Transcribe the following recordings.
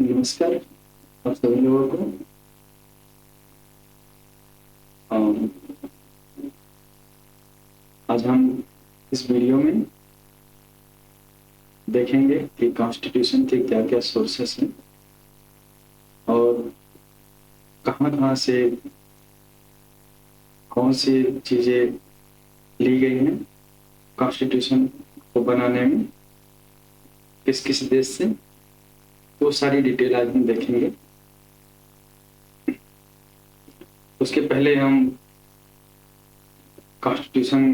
नमस्कार आप सभी लोगों को। अम, आज हम इस वीडियो में देखेंगे कि कॉन्स्टिट्यूशन के क्या क्या सोर्सेस हैं और कहाँ से कौन सी चीज़ें ली गई हैं कॉन्स्टिट्यूशन को बनाने में, किस किस देश से, वो सारी डिटेल आज हम देखेंगे। उसके पहले हम कॉन्स्टिट्यूशन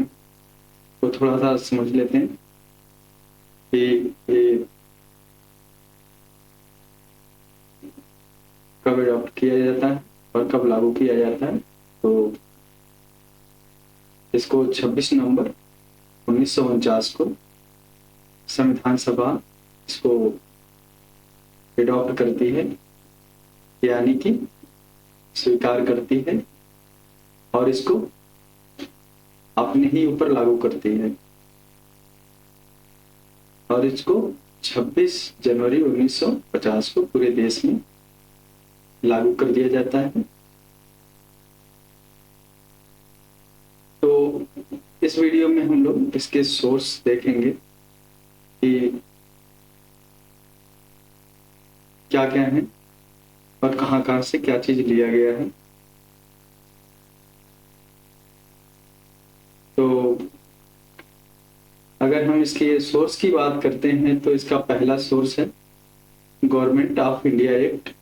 को थोड़ा सा समझ लेते हैं कि ये कब अडॉप्ट किया जाता है और कब लागू किया जाता है। तो इसको 26 नवंबर 1949 को संविधान सभा इसको एडॉप्ट करती है, यानी कि स्वीकार करती है और इसको अपने ही ऊपर लागू करती है और इसको 26 जनवरी 1950 को पूरे देश में लागू कर दिया जाता है। तो इस वीडियो में हम लोग इसके सोर्स देखेंगे कि क्या क्या है और कहाँ से क्या चीज लिया गया है। तो अगर हम इसके सोर्स की बात करते हैं तो इसका पहला सोर्स है government of India act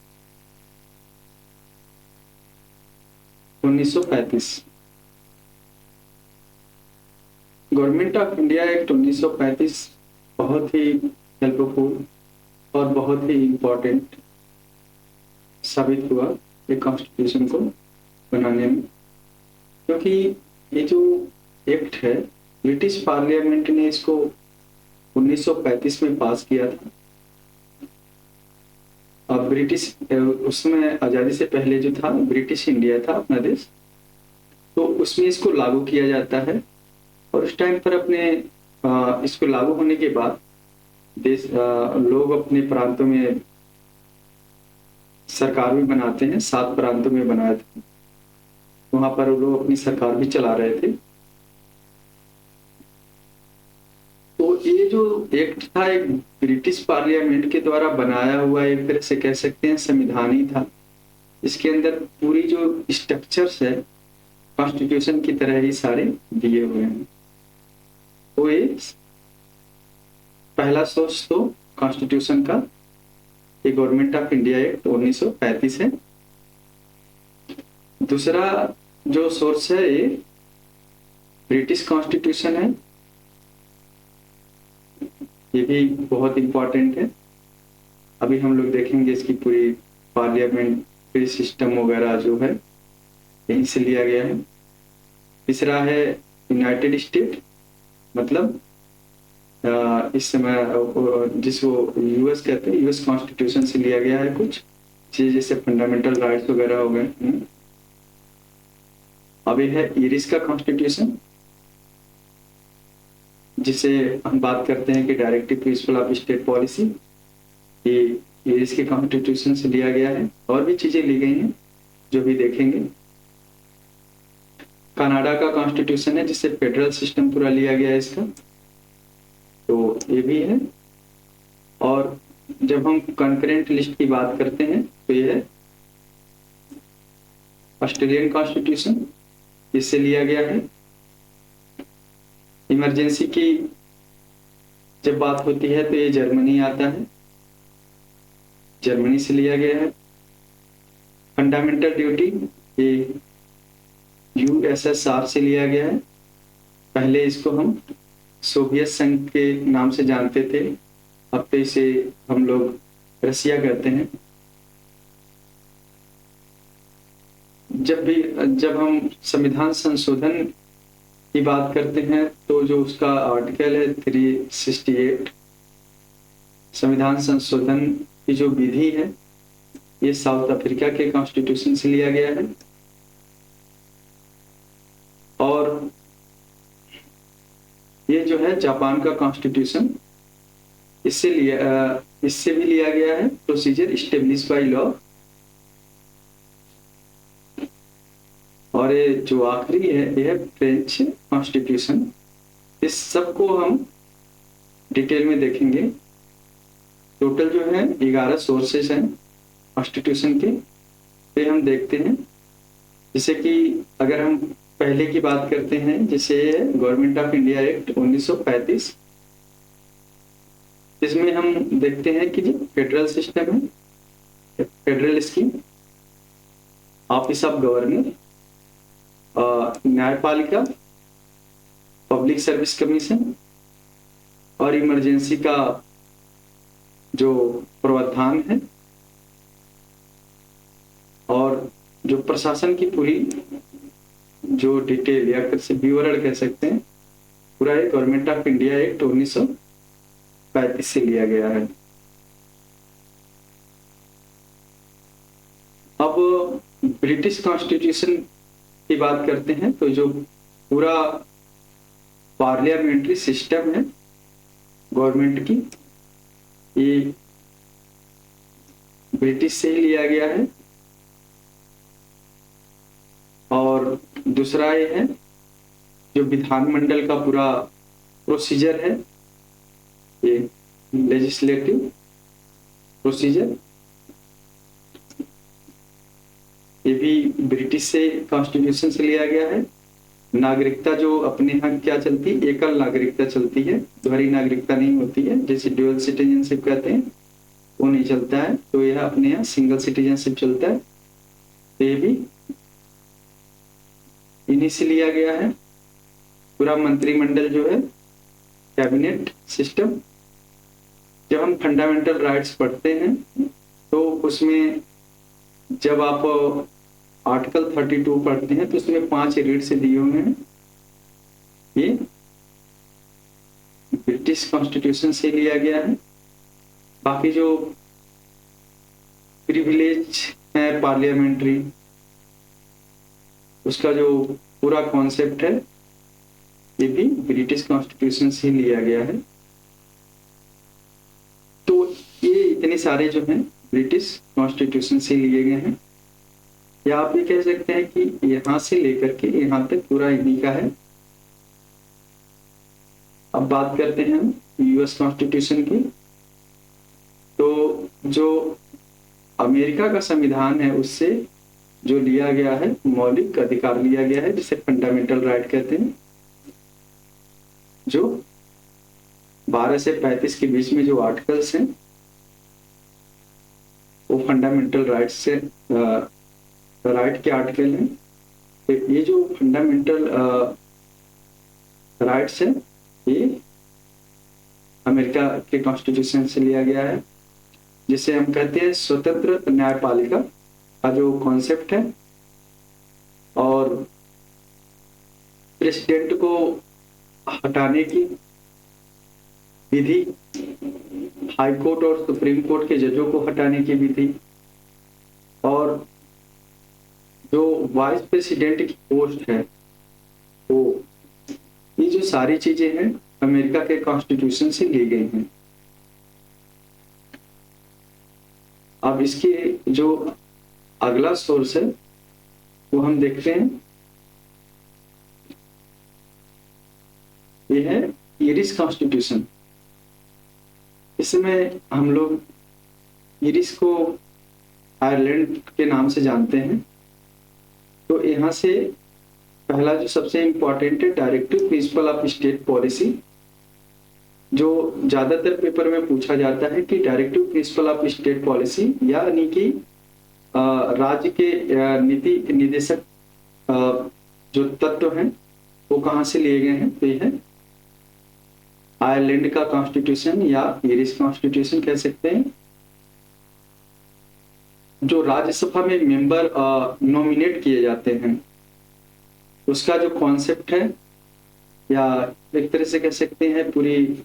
1935। Government of India act 1935 बहुत ही हेल्पफुल और बहुत ही इम्पोर्टेंट साबित हुआ ये कॉन्स्टिट्यूशन को बनाने में, क्योंकि ये जो एक्ट है ब्रिटिश पार्लियामेंट ने इसको 1935 में पास किया था। अब ब्रिटिश उसमें आजादी से पहले जो था ब्रिटिश इंडिया था अपना देश, तो उसमें इसको लागू किया जाता है और उस टाइम पर अपने इसको लागू होने के बाद देश लोग अपने प्रांतों में सरकार भी बनाते हैं। 7 प्रांतों में बनाए थे, वहां पर लोग अपनी सरकार भी चला रहे थे। तो ये जो एक्ट था एक ब्रिटिश पार्लियामेंट के द्वारा बनाया हुआ एक तरह से कह सकते हैं संविधान ही था। इसके अंदर पूरी जो स्ट्रक्चर्स है कॉन्स्टिट्यूशन की तरह ही सारे दिए हुए हैं। तो ये पहला सोर्स तो कॉन्स्टिट्यूशन का ये गवर्नमेंट ऑफ इंडिया एक्ट 1935 है। दूसरा जो सोर्स है ये ब्रिटिश कॉन्स्टिट्यूशन है, ये भी बहुत इंपॉर्टेंट है। अभी हम लोग देखेंगे इसकी पूरी पार्लियामेंट्री सिस्टम वगैरह जो है यहीं से लिया गया है। तीसरा है यूनाइटेड स्टेट, मतलब इस समय जिसको यूएस कहते हैं, यूएस कॉन्स्टिट्यूशन से लिया गया है कुछ चीज, जैसे फंडामेंटल राइट्स वगैरह हो गए। अब ये है ईरिश का कॉन्स्टिट्यूशन, जिसे हम बात करते हैं कि directive principle of state policy, ये ईरिश के कॉन्स्टिट्यूशन से लिया गया है। और भी चीजें ली गई हैं जो भी देखेंगे। कनाडा का कॉन्स्टिट्यूशन है जिससे फेडरल सिस्टम पूरा लिया गया है इसका, तो ये भी है। और जब हम कंकरेंट लिस्ट की बात करते हैं तो ये है ऑस्ट्रेलियन कॉन्स्टिट्यूशन, इससे लिया गया है। इमरजेंसी की जब बात होती है तो ये जर्मनी आता है, जर्मनी से लिया गया है। फंडामेंटल ड्यूटी ये यूएसएसआर से लिया गया है। पहले इसको हम सोवियत संघ के नाम से जानते थे, अब तो इसे हम लोग रसिया कहते हैं। जब हम संविधान संशोधन की बात करते हैं तो जो उसका आर्टिकल है 368, संविधान संशोधन की जो विधि है ये साउथ अफ्रीका के कॉन्स्टिट्यूशन से लिया गया है। और ये जो है जापान का कॉन्स्टिट्यूशन, इससे लिया इससे भी लिया गया है प्रोसीजर स्टेब्लिश बाय लॉ। और ये जो आखिरी है यह फ्रेंच कॉन्स्टिट्यूशन। इस सब को हम डिटेल में देखेंगे। टोटल जो है 11 सोर्सेस हैं कॉन्स्टिट्यूशन के, ये हम देखते हैं। जैसे कि अगर हम पहले की बात करते हैं, जैसे गवर्नमेंट ऑफ इंडिया एक्ट 1935, इसमें हम देखते हैं कि जो फेडरल सिस्टम है, federal scheme, office of governor, न्यायपालिका, पब्लिक सर्विस कमीशन और इमरजेंसी का जो प्रावधान है, और जो प्रशासन की पूरी जो डिटेल या फिर से विवरण कह सकते हैं, पूरा एक गवर्नमेंट ऑफ इंडिया एक्ट 1935 से लिया गया है। अब ब्रिटिश कॉन्स्टिट्यूशन की बात करते हैं, तो जो पूरा पार्लियामेंट्री सिस्टम है गवर्नमेंट की, ये ब्रिटिश से ही लिया गया है। और दूसरा ये है जो विधानमंडल का पूरा प्रोसीजर है, ये लेजिस्लेटिव प्रोसीजर, ये भी ब्रिटिश से कॉन्स्टिट्यूशन से लिया गया है। नागरिकता जो अपने यहाँ क्या चलती है, एकल नागरिकता चलती है, दोहरी नागरिकता नहीं होती है, जैसे ड्यूअल सिटीजनशिप कहते हैं, वो नहीं चलता है। तो यह अपने यहाँ सिंगल सिटीजनशिप चलता है, तो ये भी इन्हीं से लिया गया है। पूरा मंत्रिमंडल जो है, कैबिनेट सिस्टम। जब हम फंडामेंटल राइट्स पढ़ते हैं तो उसमें जब आप आर्टिकल 32 पढ़ते हैं तो उसमें 5 रीड से दिए हुए हैं। ये ब्रिटिश कॉन्स्टिट्यूशन से लिया गया है। बाकी जो प्रिविलेज है पार्लियामेंट्री, उसका जो पूरा कॉन्सेप्ट है, ये भी ब्रिटिश कॉन्स्टिट्यूशन से लिया गया है। तो ये इतने सारे जो हैं ब्रिटिश कॉन्स्टिट्यूशन से लिए गए हैं, या आप ये कह सकते हैं कि यहां से लेकर के यहां तक पूरा इन्हीं का है। अब बात करते हैं हम यूएस कॉन्स्टिट्यूशन की। तो जो अमेरिका का संविधान है उससे जो लिया गया है, मौलिक अधिकार लिया गया है, जिसे फंडामेंटल राइट कहते हैं। जो 12 से 35 के बीच में जो आर्टिकल्स हैं वो फंडामेंटल राइट से राइट के आर्टिकल हैं। तो ये जो फंडामेंटल राइट्स है, ये अमेरिका के कॉन्स्टिट्यूशन से लिया गया है, जिसे हम कहते हैं स्वतंत्र न्यायपालिका का जो कॉन्सेप्ट है। और प्रेसिडेंट को हटाने की विधि, हाई कोर्ट और सुप्रीम कोर्ट के जजों को हटाने की विधि, और जो वाइस प्रेसिडेंट की पोस्ट है, तो ये जो सारी चीजें हैं अमेरिका के कॉन्स्टिट्यूशन से ली गई हैं। अब इसके जो अगला सोर्स है वो हम देखते हैं, ये है इरिश कॉन्स्टिट्यूशन। इसमें हम लोग इरिश को आयरलैंड के नाम से जानते हैं। तो यहाँ से पहला जो सबसे इम्पोर्टेंट है, directive principle of state policy, जो ज्यादातर पेपर में पूछा जाता है कि directive principle of state policy यानी कि राज्य के नीति निदेशक जो तत्व हैं वो कहाँ से लिए गए हैं। तो ये है आयरलैंड का कॉन्स्टिट्यूशन या इरिश कॉन्स्टिट्यूशन कह सकते हैं। जो राज्यसभा में मेंबर नॉमिनेट किए जाते हैं, उसका जो कॉन्सेप्ट है, या एक तरह से कह सकते हैं पूरी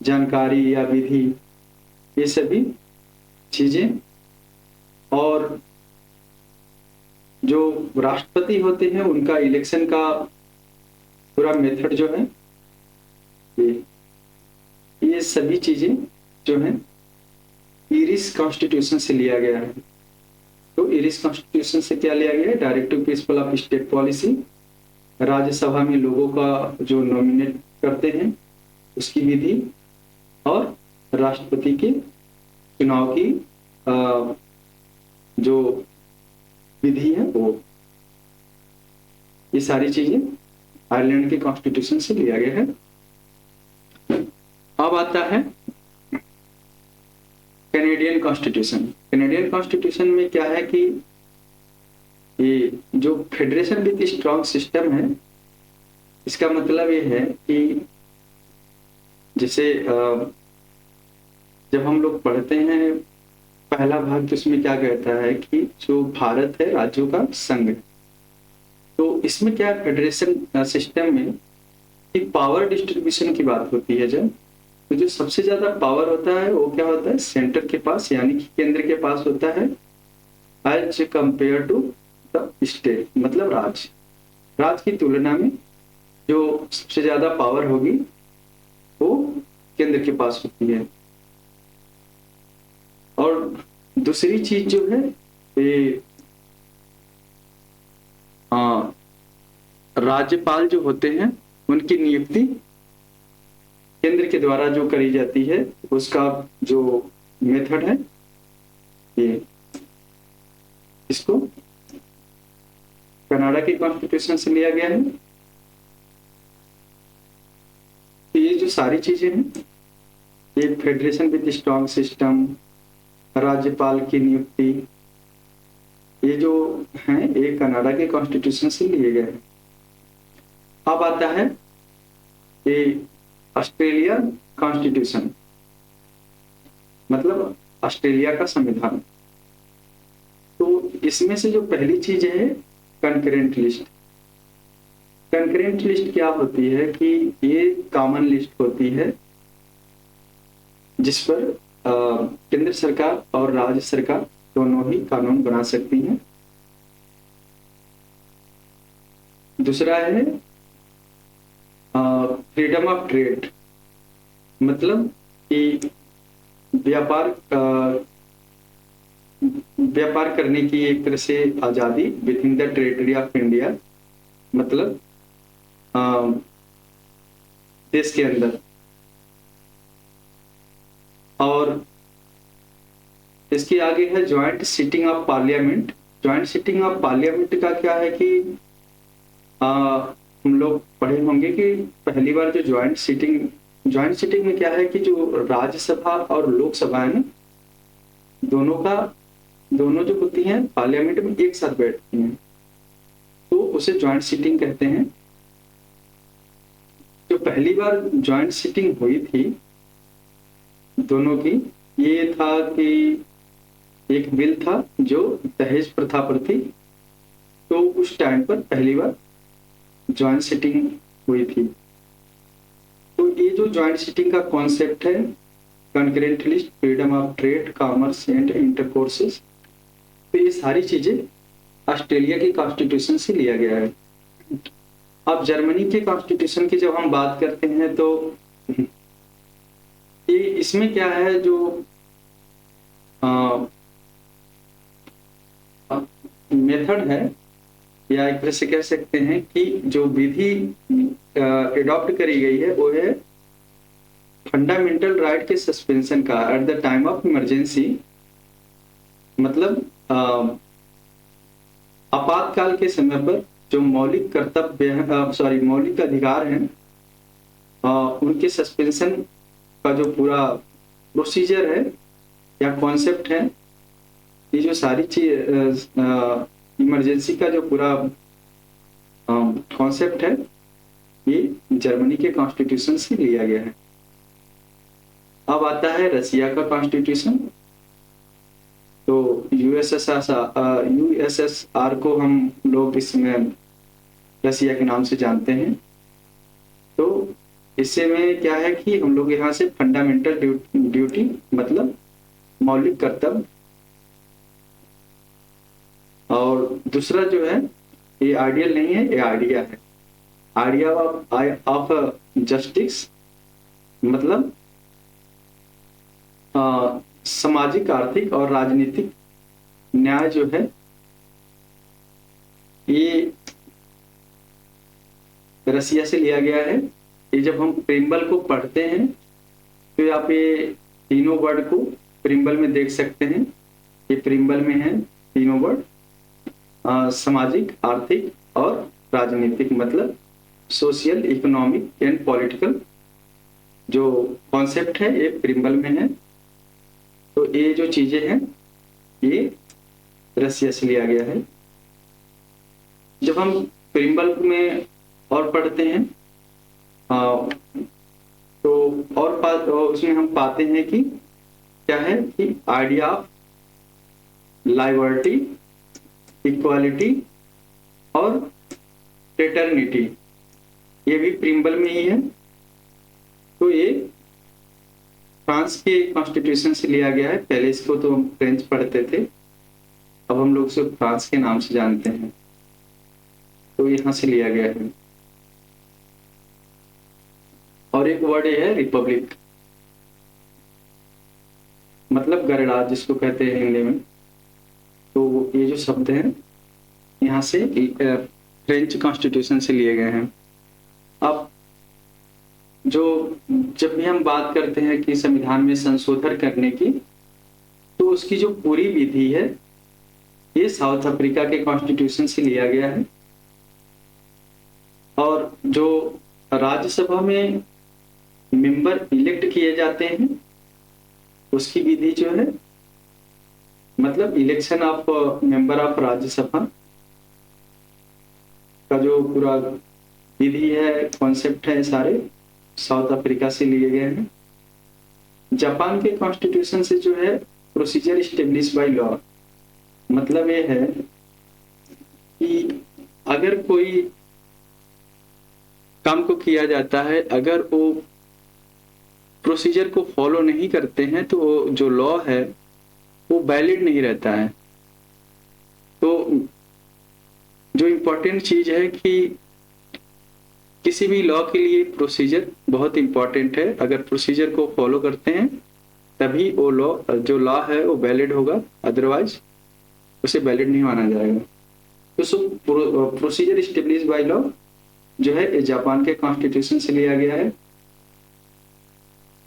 जानकारी या विधि, ये सभी चीजें। और जो राष्ट्रपति होते हैं उनका इलेक्शन का पूरा मेथड जो है, ये सभी चीजें जो हैं इरिस कॉन्स्टिट्यूशन से लिया गया है। तो इरिस कॉन्स्टिट्यूशन से क्या लिया गया है? Directive principle of state policy, Rajya Sabha में लोगों का जो नॉमिनेट करते हैं उसकी विधि, और राष्ट्रपति के चुनाव की जो विधि है वो, ये सारी चीजें आयरलैंड के कॉन्स्टिट्यूशन से लिया गया है। अब आता है कैनेडियन कॉन्स्टिट्यूशन। कैनेडियन कॉन्स्टिट्यूशन में क्या है कि ये जो फेडरेशन विथ स्ट्रॉन्ग सिस्टम है, इसका मतलब ये है कि जैसे जब हम लोग पढ़ते हैं पहला भाग, तो इसमें क्या कहता है कि जो भारत है राज्यों का संघ, तो इसमें क्या फेडरेशन सिस्टम में कि पावर डिस्ट्रीब्यूशन की बात होती है। जब तो जो सबसे ज्यादा पावर होता है वो क्या होता है? सेंटर के पास, यानी कि केंद्र के पास होता है, as compare to the state, मतलब राज्य की तुलना में जो सबसे ज्यादा पावर होगी वो केंद्र के पास होती है। और दूसरी चीज जो है ये राज्यपाल जो होते हैं उनकी नियुक्ति केंद्र के द्वारा जो करी जाती है, उसका जो मेथड है ये, इसको कनाडा के कॉन्स्टिट्यूशन से लिया गया है। तो ये जो सारी चीजें हैं, ये फेडरेशन विद स्ट्रॉन्ग सिस्टम, राज्यपाल की नियुक्ति, ये जो है ये कनाडा के कॉन्स्टिट्यूशन से लिए गए हैं। अब आता है ये ऑस्ट्रेलिया कॉन्स्टिट्यूशन, मतलब ऑस्ट्रेलिया का संविधान। तो इसमें से जो पहली चीज है कंकरेंट लिस्ट। कंकरेंट लिस्ट क्या होती है कि ये कॉमन लिस्ट होती है जिस पर केंद्र सरकार और राज्य सरकार दोनों ही कानून बना सकती हैं। दूसरा है फ्रीडम ऑफ ट्रेड, मतलब कि व्यापार करने की एक तरह से आजादी with in the territory of India, मतलब देश के अंदर। और इसके आगे है joint sitting of parliament. Joint sitting of parliament का क्या है कि हम लोग पढ़े होंगे कि पहली बार जो ज्वाइंट सिटिंग में क्या है कि जो राज्यसभा और लोकसभा है ना, दोनों जो होती हैं पार्लियामेंट में एक साथ बैठती हैं, तो उसे ज्वाइंट सिटिंग कहते हैं। जो पहली बार ज्वाइंट सिटिंग हुई थी दोनों की, ये था कि एक बिल था जो दहेज प्रथा पर थी, तो उस टाइम पर पहली बार ज्वाइंट सिटिंग हुई थी। तो ये जो ज्वाइंट सिटिंग का कॉन्सेप्ट है, concurrent list, freedom of trade, commerce and intercourses, तो ये सारी चीजें ऑस्ट्रेलिया के कॉन्स्टिट्यूशन से लिया गया है। अब जर्मनी के कॉन्स्टिट्यूशन की जब हम बात करते हैं तो ये इसमें क्या है, जो मेथड है, या एक तरह से कह सकते हैं कि जो विधि एडॉप्ट करी गई है वो है फंडामेंटल राइट के सस्पेंशन का at the time of emergency, मतलब आपातकाल के समय पर जो मौलिक कर्तव्य मौलिक अधिकार हैं उनके सस्पेंशन का जो पूरा प्रोसीजर है या कॉन्सेप्ट है, ये जो सारी चीज इमरजेंसी का जो पूरा कॉन्सेप्ट है, ये जर्मनी के कॉन्स्टिट्यूशन से लिया गया है। अब आता है रसिया का कॉन्स्टिट्यूशन। तो यूएसएसआर को हम लोग इसमें रसिया के नाम से जानते हैं। तो इससे में क्या है कि हम लोग यहाँ से फंडामेंटल ड्यूटी, मतलब मौलिक कर्तव्य, और दूसरा जो है ये आइडियल नहीं है, ये आइडिया है, आइडिया ऑफ जस्टिस, मतलब सामाजिक, आर्थिक और राजनीतिक न्याय जो है ये रसिया से लिया गया है। ये जब हम प्रिम्बल को पढ़ते हैं तो आप ये तीनों वर्ड को प्रिम्बल में देख सकते हैं। ये प्रिम्बल में है तीनों वर्ड, सामाजिक, आर्थिक और राजनीतिक, मतलब सोशल, इकोनॉमिक एंड पॉलिटिकल जो कॉन्सेप्ट है ये प्रिम्बल में है। तो ये जो चीजें हैं ये रसिया से लिया गया है। जब हम प्रिम्बल में और पढ़ते हैं तो उसमें हम पाते हैं कि क्या है कि आइडिया ऑफ लिबर्टी, इक्वालिटी और फ्रेटर्निटी ये भी प्रिम्बल में ही है। तो ये फ्रांस के कॉन्स्टिट्यूशन से लिया गया है। पहले इसको तो हम फ्रेंच पढ़ते थे, अब हम लोग सिर्फ फ्रांस के नाम से जानते हैं। तो यहाँ से लिया गया है। और एक वर्ड है रिपब्लिक, मतलब गणराज्य जिसको कहते हैं हिंदी में। तो ये जो शब्द हैं यहाँ से फ्रेंच कॉन्स्टिट्यूशन से लिए गए हैं। अब जब भी हम बात करते हैं कि संविधान में संशोधन करने की, तो उसकी जो पूरी विधि है ये साउथ अफ्रीका के कॉन्स्टिट्यूशन से लिया गया है। और जो राज्यसभा में मेंबर इलेक्ट किए जाते हैं उसकी विधि जो है, मतलब election of member of Rajya Sabha का जो पूरा विधि है, कॉन्सेप्ट है, सारे साउथ अफ्रीका से लिए गए हैं। जापान के कॉन्स्टिट्यूशन से जो है प्रोसीजर स्टेब्लिश बाय लॉ, मतलब ये है कि अगर कोई काम को किया जाता है, अगर वो प्रोसीजर को फॉलो नहीं करते हैं तो वो जो लॉ है वो वैलिड नहीं रहता है। तो जो इम्पोर्टेंट चीज है कि किसी भी लॉ के लिए प्रोसीजर बहुत इंपॉर्टेंट है। अगर प्रोसीजर को फॉलो करते हैं तभी वो जो लॉ है वो वैलिड होगा, अदरवाइज उसे वैलिड नहीं माना जाएगा। तो प्रोसीजर स्टेब्लिश बाय लॉ जो है ये जापान के कॉन्स्टिट्यूशन से लिया गया है।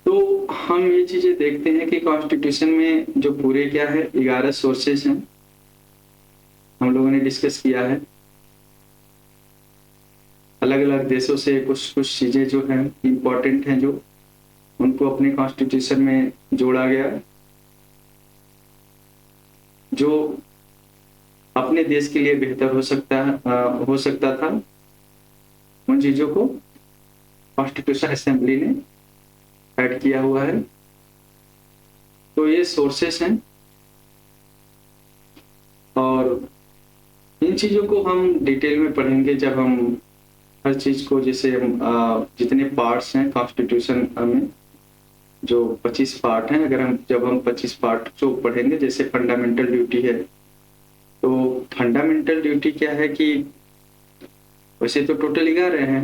तो हम ये चीजें देखते हैं कि कॉन्स्टिट्यूशन में जो पूरे क्या है 11 सोर्सेस हैं, हम लोगों ने डिस्कस किया है। अलग अलग देशों से कुछ कुछ चीजें जो हैं इम्पोर्टेंट हैं, जो उनको अपने कॉन्स्टिट्यूशन में जोड़ा गया, जो अपने देश के लिए बेहतर हो सकता था, उन चीजों को कॉन्स्टिट्यूशन असेंबली ने ऐड किया हुआ है। तो ये सोर्सेस हैं और इन चीजों को हम डिटेल में पढ़ेंगे जब हम हर चीज को, जैसे हम जितने पार्ट्स हैं कॉन्स्टिट्यूशन में, जो 25 पार्ट हैं, जब हम 25 पार्ट जो पढ़ेंगे, जैसे फंडामेंटल ड्यूटी है, तो फंडामेंटल ड्यूटी क्या है कि वैसे तो टोटल 11 हैं,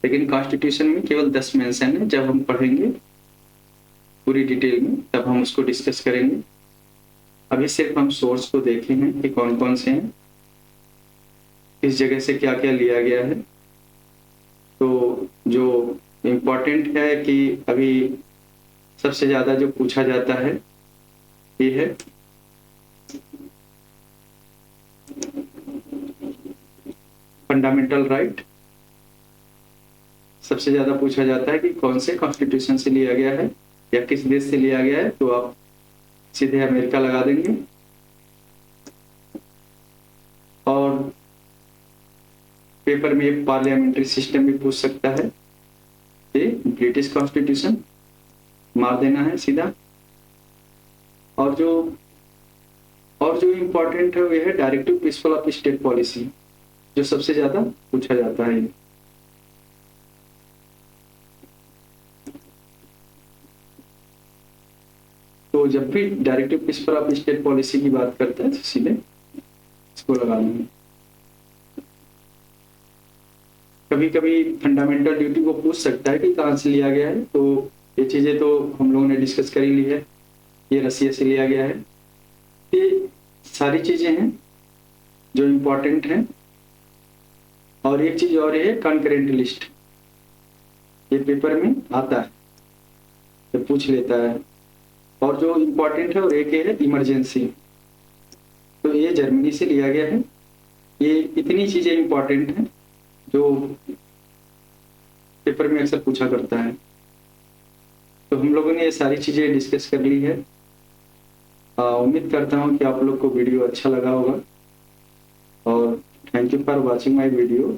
लेकिन कॉन्स्टिट्यूशन में केवल 10 मेंशन है। जब हम पढ़ेंगे पूरी डिटेल में तब हम उसको डिस्कस करेंगे। अभी सिर्फ हम सोर्स को देखे हैं कि कौन कौन से हैं, किस जगह से क्या क्या लिया गया है। तो जो इम्पोर्टेंट है कि अभी सबसे ज्यादा जो पूछा जाता है ये है फंडामेंटल राइट। सबसे ज्यादा पूछा जाता है कि कौन से कॉन्स्टिट्यूशन से लिया गया है या किस देश से लिया गया है, तो आप सीधे अमेरिका लगा देंगे। और पेपर में पार्लियामेंट्री सिस्टम भी पूछ सकता है, ये ब्रिटिश कॉन्स्टिट्यूशन मार देना है सीधा। और जो इम्पोर्टेंट है वो है directive principle of state policy, जो सबसे ज्यादा पूछा जाता है। तो जब भी directive principle of state policy की बात करता है तो सीधे इसको लगा लेंगे। कभी कभी फंडामेंटल ड्यूटी को पूछ सकता है कि कहाँ से लिया गया है, तो ये चीजें तो हम लोगों ने डिस्कस कर ही ली है। ये रसिया से लिया गया है। ये सारी चीजें हैं जो इम्पोर्टेंट हैं। और एक चीज और है, कंकरेंट लिस्ट, ये पेपर में आता है, तो पूछ लेता है। और जो इम्पोर्टेंट है और एक है इमरजेंसी, तो ये जर्मनी से लिया गया है। ये इतनी चीजें इम्पोर्टेंट हैं जो पेपर में अक्सर पूछा करता है। तो हम लोगों ने ये सारी चीजें डिस्कस कर ली है। उम्मीद करता हूँ कि आप लोग को वीडियो अच्छा लगा होगा। और thank you for watching my video.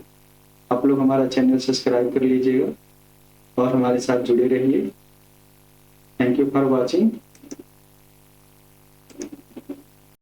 आप लोग हमारा चैनल सब्सक्राइब कर लीजिएगा और हमारे साथ जुड़े रहिए। Thank you for watching.